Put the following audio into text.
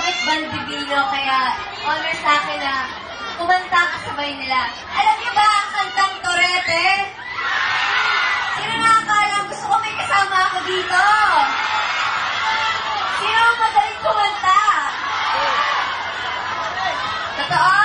Robert Valdivino, kaya honor sa akin na kumanta kasabay nila. Alam niyo ba ang kantang Torete? Sino nakakaalam? Gusto ko may kasama ako dito. Sino ang magaling kumanta? Totoo?